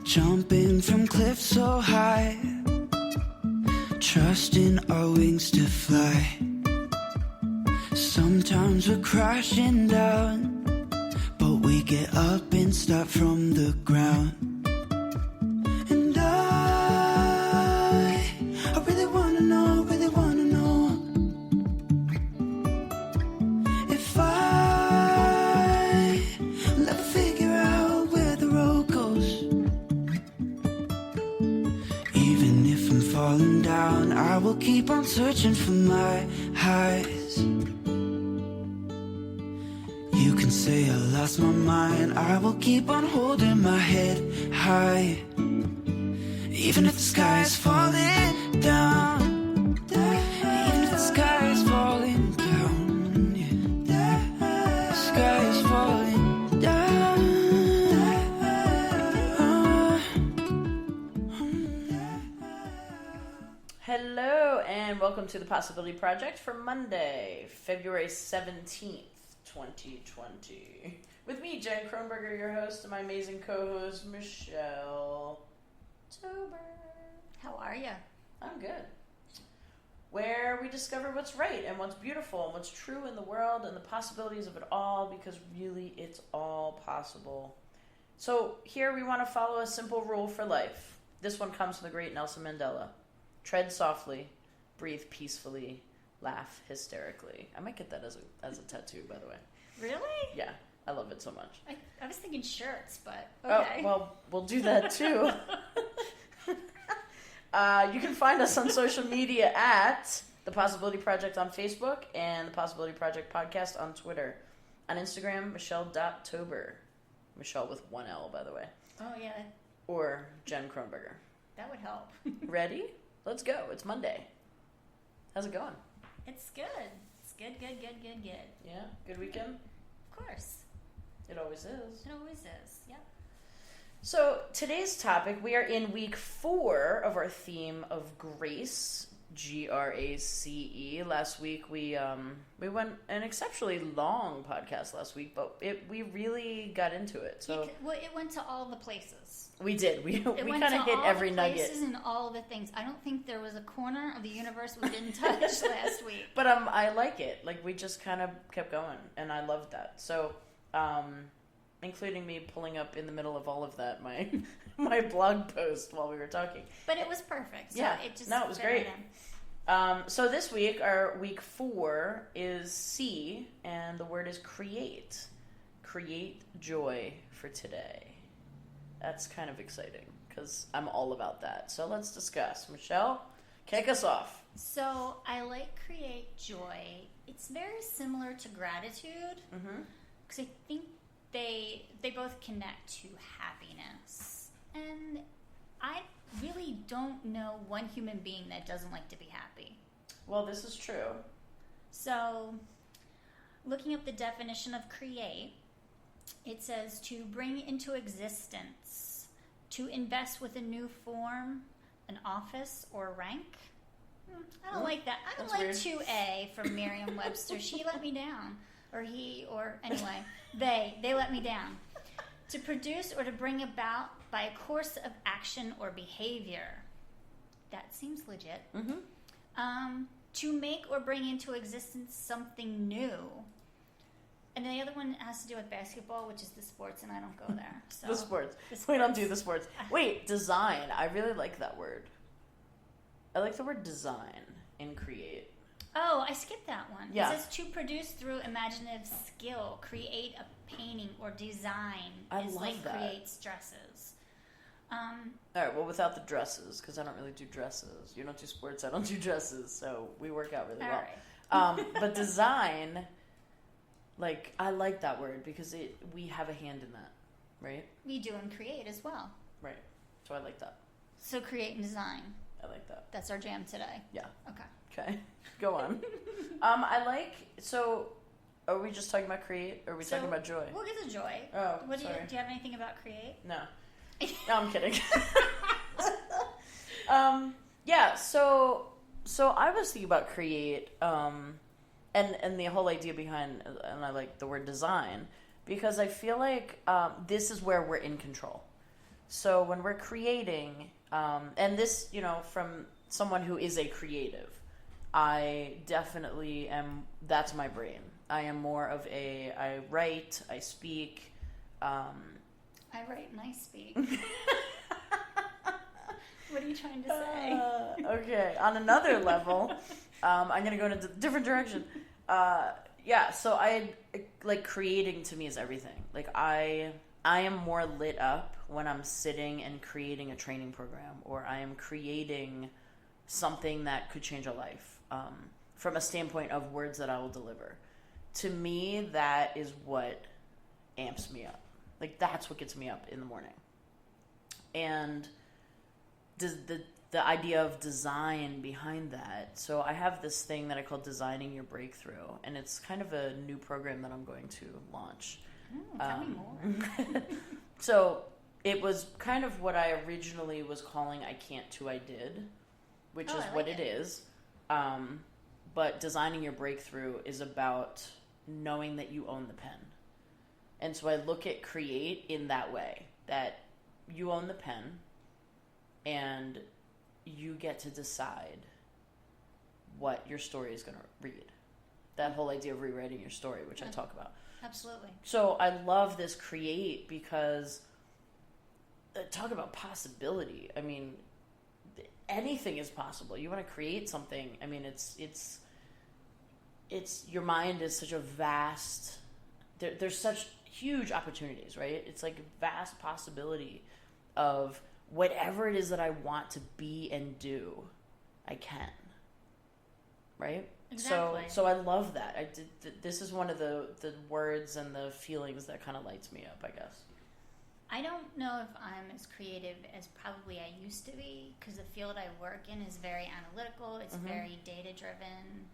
Jumping from cliffs so high, trusting our wings to fly. Sometimes we're crashing down, but we get up and start from the ground. And I really wanna know, if I will ever figure out where the road goes. Even if I'm falling down, I will keep on searching for my highs. You can say I lost my mind, I will keep on holding my head high. Even if the sky is falling down, even if the sky is falling down, yeah. The sky is falling down. Hello and welcome to the Possibility Project for Monday, February 17th, 2020. With me, Jen Kronberger, your host, and my amazing co-host, Michelle Tober. How are you? I'm good. Where we discover what's right and what's beautiful and what's true in the world and the possibilities of it all, because really it's all possible. So here we want to follow a simple rule for life. This one comes from the great Nelson Mandela. Tread softly, breathe peacefully, laugh hysterically. I might get that as a tattoo, by the way. Really? Yeah, I love it so much. I was thinking shirts, but okay. Oh, well, we'll do that too. You can find us on social media at The Possibility Project on Facebook and The Possibility Project Podcast on Twitter. On Instagram, Michelle.Tober. Michelle with one L, by the way. Oh, yeah. Or Jen Kronberger. That would help. Ready? Let's go. It's Monday. How's it going? It's good. It's good. Yeah? Good weekend? Of course. It always is. It always is. Yep. So today's topic, we are in week 4 of our theme of grace, G.R.A.C.E. Last week we went an exceptionally long podcast last week, but we really got into it. So it went to all the places. We did. We kind of hit all every the nugget. Places and all the things. I don't think there was a corner of the universe we didn't touch last week. But I like it. Like, we just kind of kept going, and I loved that. So, including me pulling up in the middle of all of that my blog post while we were talking. But it was perfect. So yeah. It was great. So this week, our week 4 is C, and the word is create. Create joy for today. That's kind of exciting, because I'm all about that. So let's discuss. Michelle, kick us off. So I like create joy. It's very similar to gratitude, because I think they both connect to happiness. And I really don't know one human being that doesn't like to be happy. Well, this is true. So, looking up the definition of create, it says to bring into existence, to invest with a new form, an office, or rank. I don't like that. I don't like weird. 2A from Merriam-Webster. She let me down. Or he, or anyway, they let me down. To produce or to bring about by a course of action or behavior. That seems legit. To make or bring into existence something new. And then the other one has to do with basketball, which is the sports, and I don't go there. So The sports. We don't do the sports. Wait, design. I really like that word. I like the word design in create. Oh, I skipped that one. Yeah. It says to produce through imaginative skill, create a painting or design. I is love like that. Creates dresses. All right, well, without the dresses, because I don't really do dresses. You don't do sports, I don't do dresses, so we work out really well. All right. But design, like, I like that word because we have a hand in that, right? We do and create as well. Right. So I like that. So create and design. I like that. That's our jam today. Yeah. Okay. Go on. So are we just talking about create, or are we talking about joy? We'll get to joy. Oh, do sorry. you have anything about create? No. No, I'm kidding. Yeah, so I was thinking about create, and the whole idea behind, and I like the word design, because I feel like this is where we're in control. So when we're creating, and this, from someone who is a creative, I definitely am, that's my brain. I am more of I write, I speak. I write and I speak. What are you trying to say? Okay, on another level, I'm going to go in a different direction. So like creating to me is everything. Like I am more lit up when I'm sitting and creating a training program, or I am creating something that could change a life, from a standpoint of words that I will deliver. To me, that is what amps me up. Like that's what gets me up in the morning. And the idea of design behind that. So I have this thing that I call Designing Your Breakthrough, and it's kind of a new program that I'm going to launch. Tell me more. So it was kind of what I originally was calling I Can't to I Did, which is what it is. But Designing Your Breakthrough is about knowing that you own the pen. And so I look at create in that way, that you own the pen and you get to decide what your story is going to read. That whole idea of rewriting your story, which I talk about. Absolutely. So I love this create because talk about possibility. I mean, anything is possible. You want to create something. I mean, it's your mind is such a vast, there's such huge opportunities, right? It's like a vast possibility of whatever it is that I want to be and do, I can. Right? Exactly. So I love that. This is one of the words and the feelings that kind of lights me up, I guess. I don't know if I'm as creative as probably I used to be, because the field I work in is very analytical. It's very data driven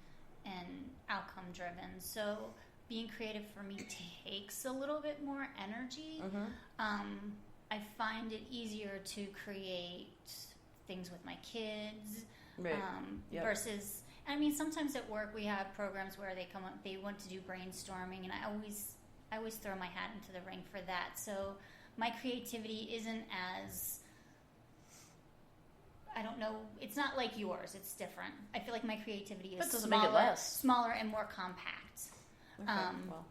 and outcome driven. So being creative for me takes a little bit more energy. I find it easier to create things with my kids, Right. versus, I mean, sometimes at work we have programs where they come up, they want to do brainstorming, and I always throw my hat into the ring for that. So my creativity isn't as, I don't know, it's not like yours. It's different. I feel like my creativity is doesn't make it less. smaller and more compact. Okay, well,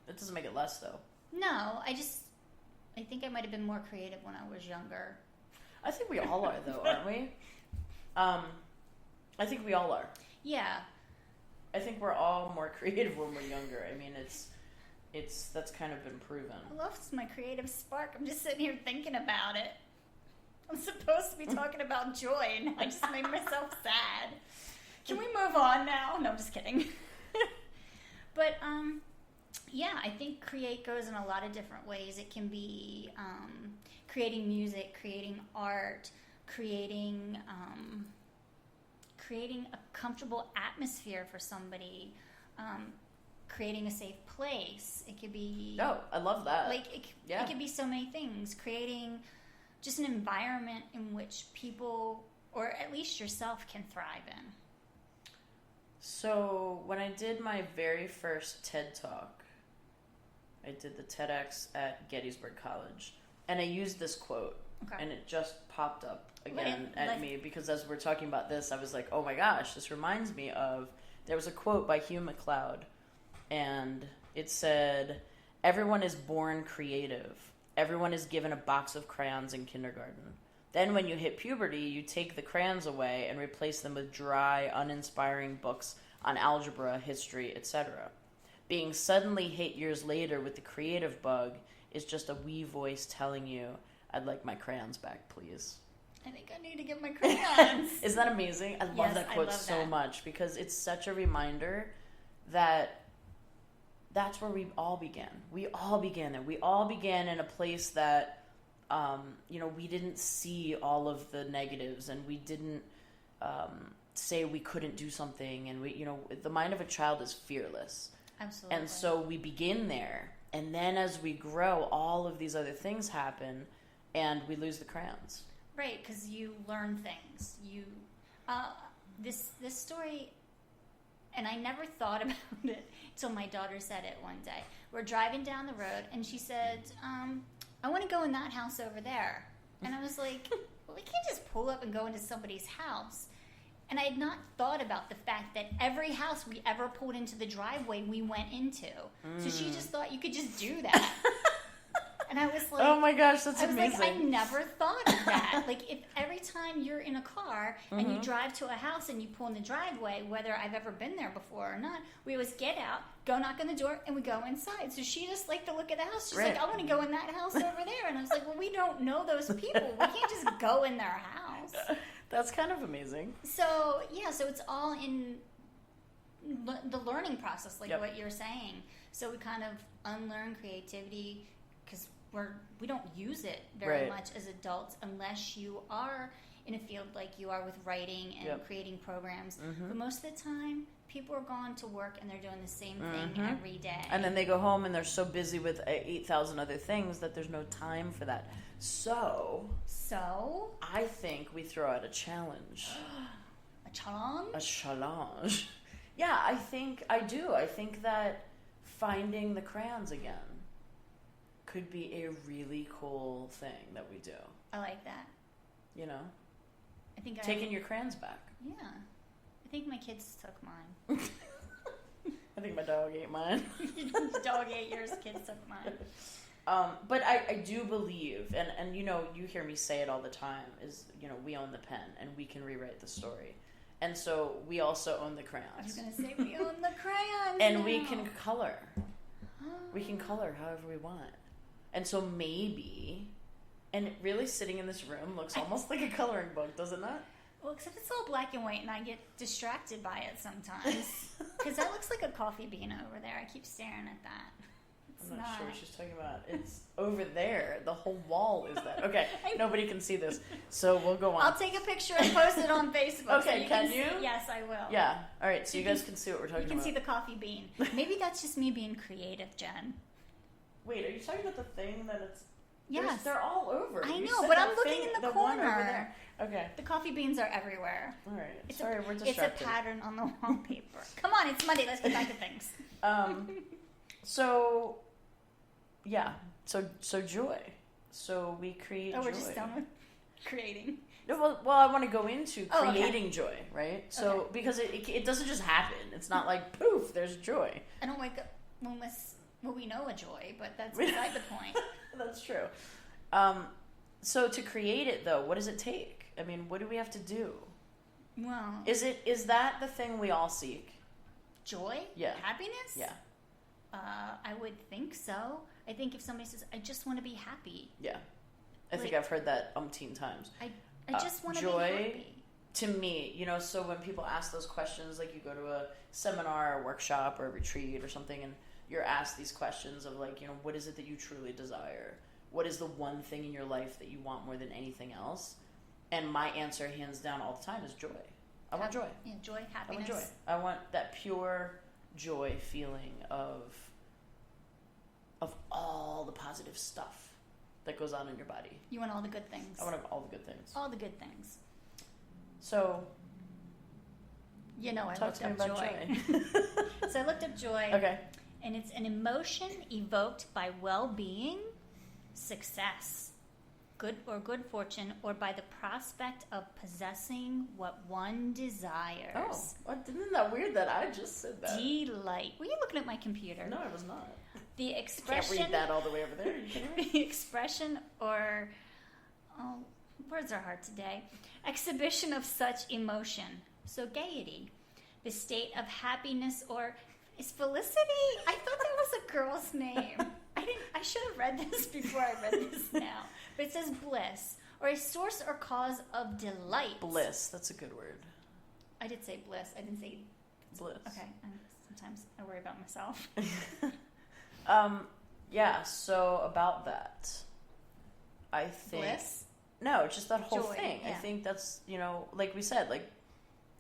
it doesn't make it less, though. No, I think I might have been more creative when I was younger. I think we all are, though, aren't we? I think we all are. Yeah. I think we're all more creative when we're younger. I mean, that's kind of been proven. I lost my creative spark. I'm just sitting here thinking about it. I'm supposed to be talking about joy, and I just made myself sad. Can we move on now? No, I'm just kidding. But, yeah, I think create goes in a lot of different ways. It can be creating music, creating art, creating a comfortable atmosphere for somebody, creating a safe place. It could be... Oh, I love that. Like, it could be so many things. Creating just an environment in which people, or at least yourself, can thrive in. So when I did my very first TED Talk, I did the TEDx at Gettysburg College, and I used this quote, and it just popped up again at me, because as we're talking about this, I was like, oh my gosh, this reminds me of, there was a quote by Hugh MacLeod, and it said, everyone is born creative. Everyone is given a box of crayons in kindergarten. Then when you hit puberty, you take the crayons away and replace them with dry, uninspiring books on algebra, history, etc. Being suddenly hit years later with the creative bug is just a wee voice telling you, I'd like my crayons back, please. I think I need to get my crayons. Isn't that amazing? I love that quote so much, because it's such a reminder that that's where we all began. We all began there. We all began in a place that we didn't see all of the negatives, and we didn't say we couldn't do something. And the mind of a child is fearless. Absolutely. And so we begin there, and then as we grow, all of these other things happen, and we lose the crayons. Right, because you learn things. This story, and I never thought about it until my daughter said it one day. We're driving down the road, and she said, I want to go in that house over there. And I was like, well, we can't just pull up and go into somebody's house. And I had not thought about the fact that every house we ever pulled into the driveway, we went into. So she just thought you could just do that. And I was like, oh my gosh, that's amazing. I never thought of that. Like, if every time you're in a car and you drive to a house and you pull in the driveway, whether I've ever been there before or not, we always get out, go knock on the door, and we go inside. So she just liked to look at the house. She's like, I want to go in that house over there. And I was like, well, we don't know those people. We can't just go in their house. That's kind of amazing. So, yeah, so it's all in the learning process, like what you're saying. So we kind of unlearn creativity because we don't use it very much as adults unless you are in a field like you are with writing and creating programs. But most of the time, people are going to work and they're doing the same thing every day. And then they go home and they're so busy with 8,000 other things that there's no time for that. So I think we throw out a challenge. A challenge? A challenge. Yeah, I think that finding the crayons again could be a really cool thing that we do. I like that. You know? I think taking your crayons back. Yeah. I think my kids took mine. I think my dog ate mine. The dog ate yours, kids took mine. But I do believe, and you know, you hear me say it all the time, is, you know, we own the pen and we can rewrite the story. And so we also own the crayons. I was going to say we own the crayons and now. we can color. We can color however we want. And so maybe, and really sitting in this room looks almost like a coloring book, does it not? Well, except it's all black and white and I get distracted by it sometimes. Because that looks like a coffee bean over there. I keep staring at that. I'm not sure what she's talking about. It's over there. The whole wall is that. Okay, nobody can see this, so we'll go on. I'll take a picture and post it on Facebook. Okay, so can you? Yes, I will. Yeah. All right, so you guys can see what we're talking about. You can see the coffee bean. Maybe that's just me being creative, Jen. Wait, are you talking about the thing that it's... Yes. They're all over. I You know, said but that I'm looking thing, in the one over corner. there. Okay. The coffee beans are everywhere. All right. It's Sorry, we're distracted. It's a pattern on the wallpaper. Come on, it's Monday. Let's get back to things. So, yeah. So joy. So we create joy. Oh, we're just done with creating. No, well, I want to go into creating joy, right? So, Okay. because it doesn't just happen. It's not like, poof, there's joy. I don't wake up unless, well, we know a joy, but that's beside the point. That's true. So to create it, though, what does it take? I mean, what do we have to do? Well, Is that the thing we all seek? joy? Yeah. Happiness? Yeah. I would think so. I think if somebody says, I just want to be happy. Yeah. I think I've heard that umpteen times. I just want to be joy, happy. To me, you know, so when people ask those questions, like you go to a seminar or a workshop or a retreat or something, and you're asked these questions of like, you know, what is it that you truly desire? What is the one thing in your life that you want more than anything else? And my answer, hands down, all the time is joy. I want joy. Yeah, joy, I happiness. want joy. I want that pure joy feeling of all the positive stuff that goes on in your body. You want all the good things. I want all the good things. All the good things. So, you know, I talk looked to me up about joy. So I looked up joy. Okay. And it's an emotion evoked by well-being, success, good fortune, or by the prospect of possessing what one desires. Oh, isn't that weird that I just said that? Delight. Were you looking at my computer? No, I was not. The I expression. can't read that all the way over there. You kidding me? The expression or words are hard today. Exhibition of such emotion. So gaiety, the state of happiness, or is Felicity? I thought that was a girl's name. I should have read this before I read this now. But it says bliss, or a source or cause of delight. Bliss. That's a good word. I did say bliss. I didn't say bliss. Okay. Sometimes I worry about myself. Yeah. So about that, I think. Bliss? No, just that whole Joy, thing. yeah. I think that's, you know, like we said, like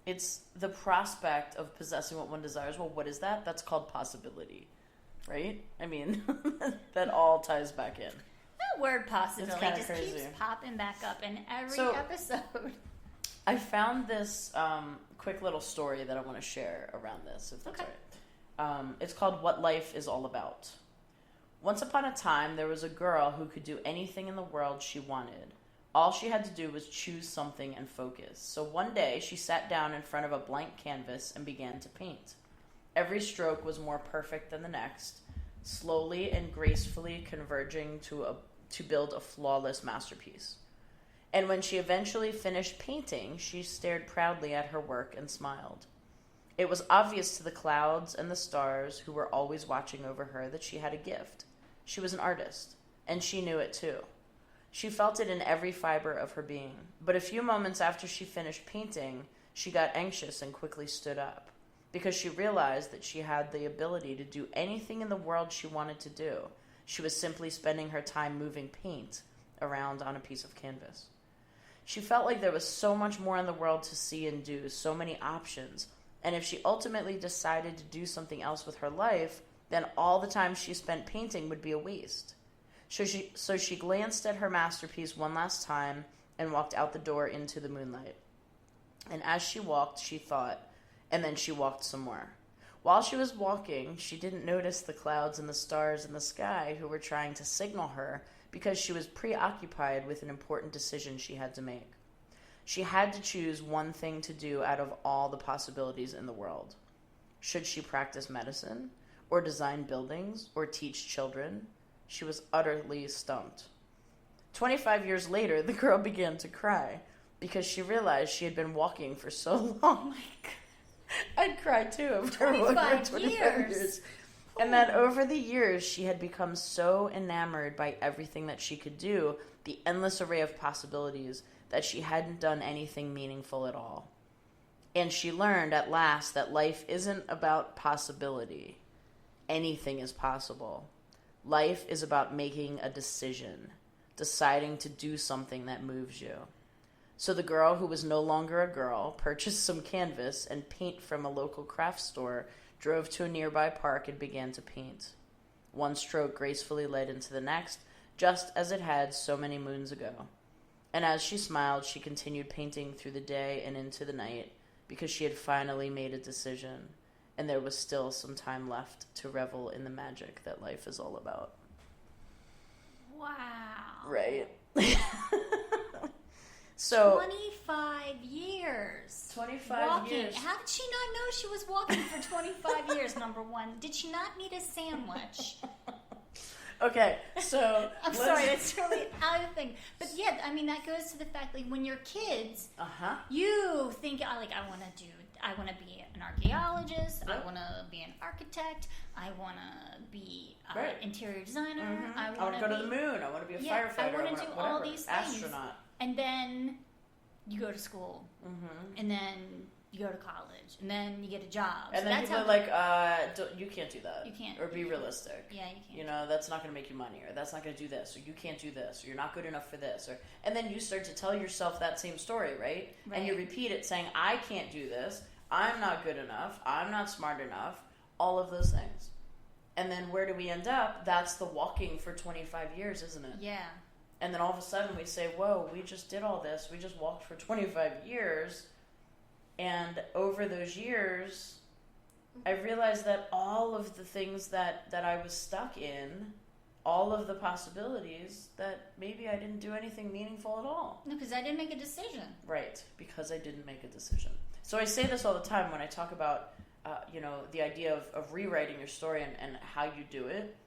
it's the prospect of possessing what one desires. Well, what is that? That's called possibility, right? I mean, that all ties back in. That word possibility kinda just crazy. keeps popping back up in every So- episode. I found this quick little story that I want to share around this, if that's Okay. all right. It's called What Life is All About. Once upon a time, there was a girl who could do anything in the world she wanted. All she had to do was choose something and focus. So one day, she sat down in front of a blank canvas and began to paint. Every stroke was more perfect than the next, slowly and gracefully converging to build a flawless masterpiece. And when she eventually finished painting, she stared proudly at her work and smiled. It was obvious to the clouds and the stars who were always watching over her that she had a gift. She was an artist, and she knew it too. She felt it in every fiber of her being. But a few moments after she finished painting, she got anxious and quickly stood up, because she realized that she had the ability to do anything in the world she wanted to do. She was simply spending her time moving paint around on a piece of canvas. She felt like there was so much more in the world to see and do, so many options. And if she ultimately decided to do something else with her life, then all the time she spent painting would be a waste. So she glanced at her masterpiece one last time and walked out the door into the moonlight. And as she walked, she thought, and then she walked some more. While she was walking, she didn't notice the clouds and the stars in the sky who were trying to signal her, because she was preoccupied with an important decision she had to make. She had to choose one thing to do out of all the possibilities in the world. Should she practice medicine, or design buildings, or teach children? She was utterly stumped. 25 years later, the girl began to cry, because she realized she had been walking for so long. I'd cry too if I were walking for 25 years. And that over the years, she had become so enamored by everything that she could do, the endless array of possibilities, that she hadn't done anything meaningful at all. And she learned at last that life isn't about possibility. Anything is possible. Life is about making a decision, deciding to do something that moves you. So the girl, who was no longer a girl, purchased some canvas and paint from a local craft store, drove to a nearby park, and began to paint. One stroke gracefully led into the next, just as it had so many moons ago. And as she smiled, she continued painting through the day and into the night, because she had finally made a decision, and there was still some time left to revel in the magic that life is all about. Wow. Right. So 25 years. 25 walking. years. How did she not know she was walking for 25 years, number one? Did she not need a sandwich? Okay, so I'm sorry, that's totally out of the thing. But yeah, I mean, that goes to the fact, like, when you're kids, you think, I want to be an archaeologist, I want to be an architect, I want to be an interior designer, I want to go to the moon, I want to be a firefighter, I want to do all these things. Astronaut. And then you go to school, and then you go to college, and then you get a job. And so then people are like, you can't do that. You can't. Or be realistic. Yeah, you can't. You know, that's not going to make you money, or that's not going to do this, or you can't do this, or you're not good enough for this. And then you start to tell yourself that same story, right? And you repeat it saying, I can't do this, I'm not good enough, I'm not smart enough, all of those things. And then where do we end up? That's the walking for 25 years, isn't it? Yeah. And then all of a sudden we say, whoa, we just did all this. We just walked for 25 years. And over those years, I realized that all of the things that I was stuck in, all of the possibilities, that maybe I didn't do anything meaningful at all. No, because I didn't make a decision. Right, because I didn't make a decision. So I say this all the time when I talk about, the idea of rewriting your story and how you do it.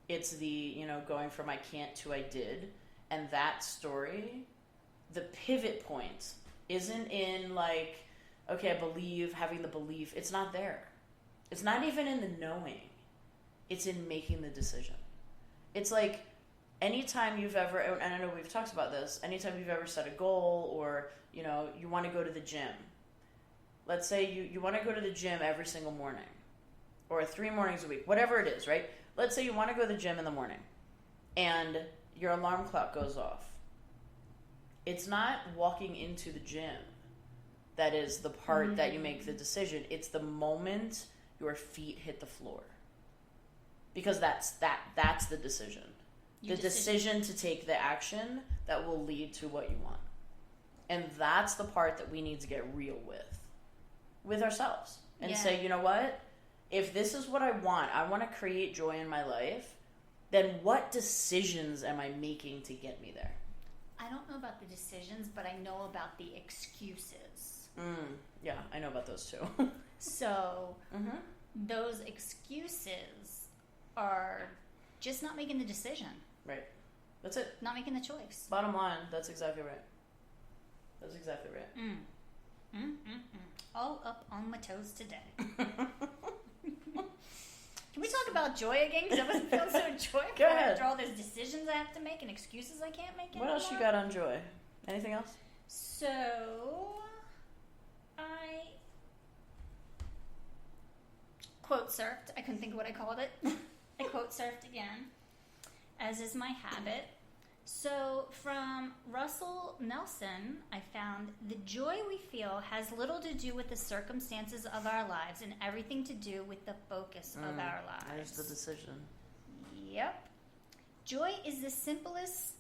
It's the, going from I can't to I did. And that story, the pivot point isn't in like, okay, I believe, having the belief. It's not there. It's not even in the knowing. It's in making the decision. It's like anytime you've ever, and I know we've talked about this, anytime you've ever set a goal or, you want to go to the gym. Let's say you want to go to the gym every single morning or 3 mornings a week, whatever it is, right? Let's say you want to go to the gym in the morning and your alarm clock goes off. It's not walking into the gym that is the part that you make the decision. It's the moment your feet hit the floor. Because that's the decision. The decision to take the action that will lead to what you want. And that's the part that we need to get real with ourselves. And say, you know what? If this is what I want to create joy in my life, then what decisions am I making to get me there? I don't know about the decisions, but I know about the excuses. Yeah, I know about those too. So those excuses are just not making the decision. Right. That's it. Not making the choice. Bottom line, that's exactly right. That's exactly right. All up on my toes today. Can we talk about joy again? Because I wasn't feeling so joyful Go ahead. after all those decisions I have to make and excuses I can't make anymore. What else you got on joy? Anything else? So, I quote surfed. I couldn't think of what I called it. I quote surfed again, as is my habit. So, from Russell Nelson, I found the joy we feel has little to do with the circumstances of our lives and everything to do with the focus of our lives. There's the decision. Yep. Joy is the simplest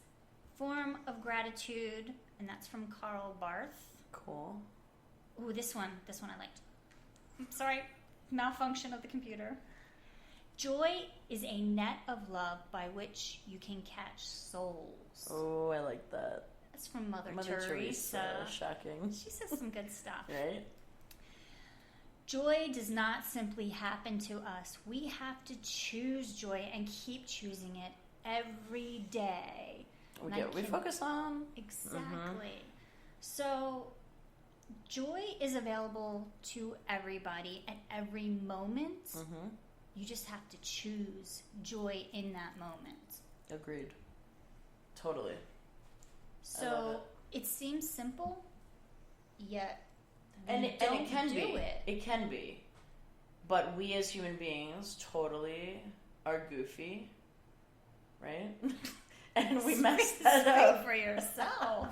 form of gratitude, and that's from Karl Barth. Cool. Ooh, this one I liked. Sorry, malfunction of the computer. Joy is a net of love by which you can catch souls. Oh, I like that. That's from Mother Teresa. Teresa. Shocking. She says some good stuff. Right? Joy does not simply happen to us. We have to choose joy and keep choosing it every day. We focus on. Exactly. So, joy is available to everybody at every moment. You just have to choose joy in that moment. Agreed. Totally. So it seems simple, yet and it can be. It. It can be. But we as human beings totally are goofy, right? And we mess that up. For yourself.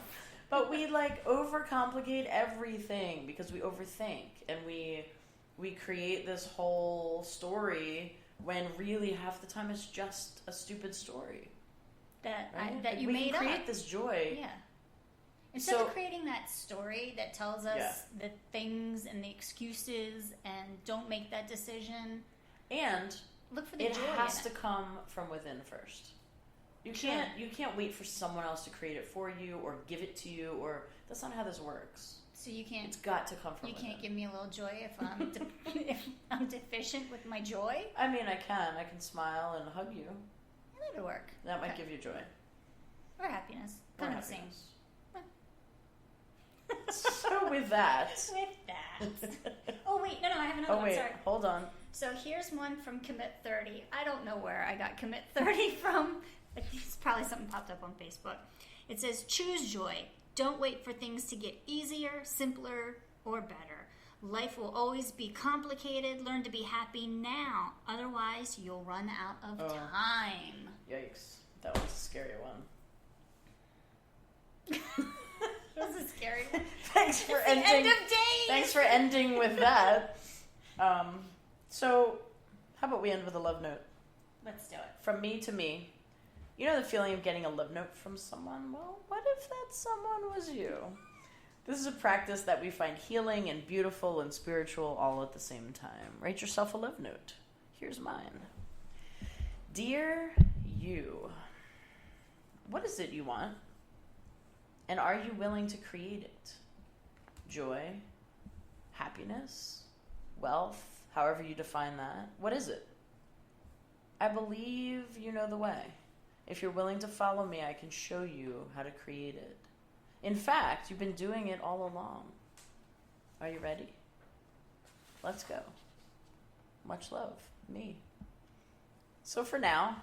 But we overcomplicate everything because we overthink and we create this whole story when really half the time it's just a stupid story that right? You we made can create up. this joy. Yeah. Instead of creating that story that tells us the things and the excuses and don't make that decision. And look for the joy. It has to come from within first. You can't wait for someone else to create it for you or give it to you, or that's not how this works. So you can't. It's got to come from. You within. can't give me a little joy if I'm if I'm deficient with my joy. I mean, I can smile and hug you. That would work. That might give you joy or happiness. Kind of the same. So with that. Oh wait, no, I have another one. Sorry. Hold on. So here's one from Commit 30. I don't know where I got Commit 30 from. It's probably something popped up on Facebook. It says, choose joy. Don't wait for things to get easier, simpler, or better. Life will always be complicated. Learn to be happy now. Otherwise, you'll run out of time. Yikes. That was a scary one. That was a scary one. Thanks for ending. The end of days. Thanks for ending with that. So, how about we end with a love note? Let's do it. From me to me. You know the feeling of getting a love note from someone? Well, what if that someone was you? This is a practice that we find healing and beautiful and spiritual all at the same time. Write yourself a love note. Here's mine. Dear you, what is it you want? And are you willing to create it? Joy, happiness, wealth, however you define that. What is it? I believe you know the way. If you're willing to follow me, I can show you how to create it. In fact, you've been doing it all along. Are you ready? Let's go. Much love. Me. So for now,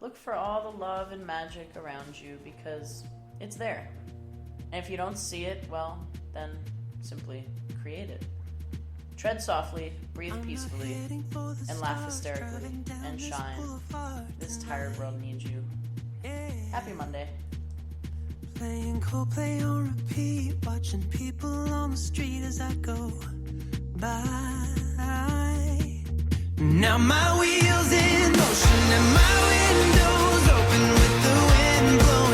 look for all the love and magic around you because it's there. And if you don't see it, well, then simply create it. Tread softly, breathe peacefully, and laugh hysterically, and shine. This tired world needs you. Happy Monday. Playing Coldplay on repeat, watching people on the street as I go by. Now my wheels in motion and my windows open with the wind blowing.